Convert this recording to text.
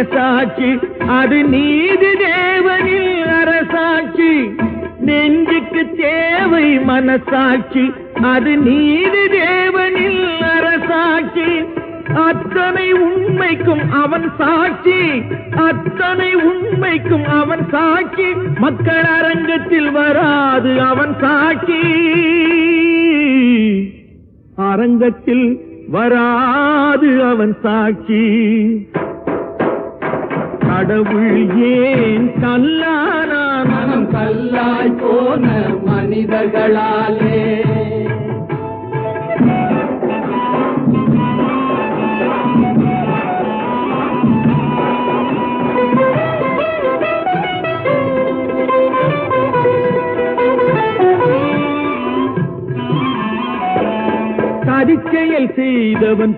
மனசாட்சி அது நீதி தேவனில் அரசாட்சி. நெஞ்சுக்கு தேவை மனசாட்சி அது நீதி தேவனில் அரசாட்சி. அத்தனை உண்மைக்கும் அவன் சாட்சி, அத்தனை உண்மைக்கும் அவன் சாட்சி. மக்கள் அரங்கத்தில் வராது அவன் சாட்சி, அரங்கத்தில் வராது அவன் சாட்சி. கடவுள் ஏன் கல்லானான்? மனம் கல்லாய் போன மனிதர்களாலே. சதிச்செயல் செய்தவன்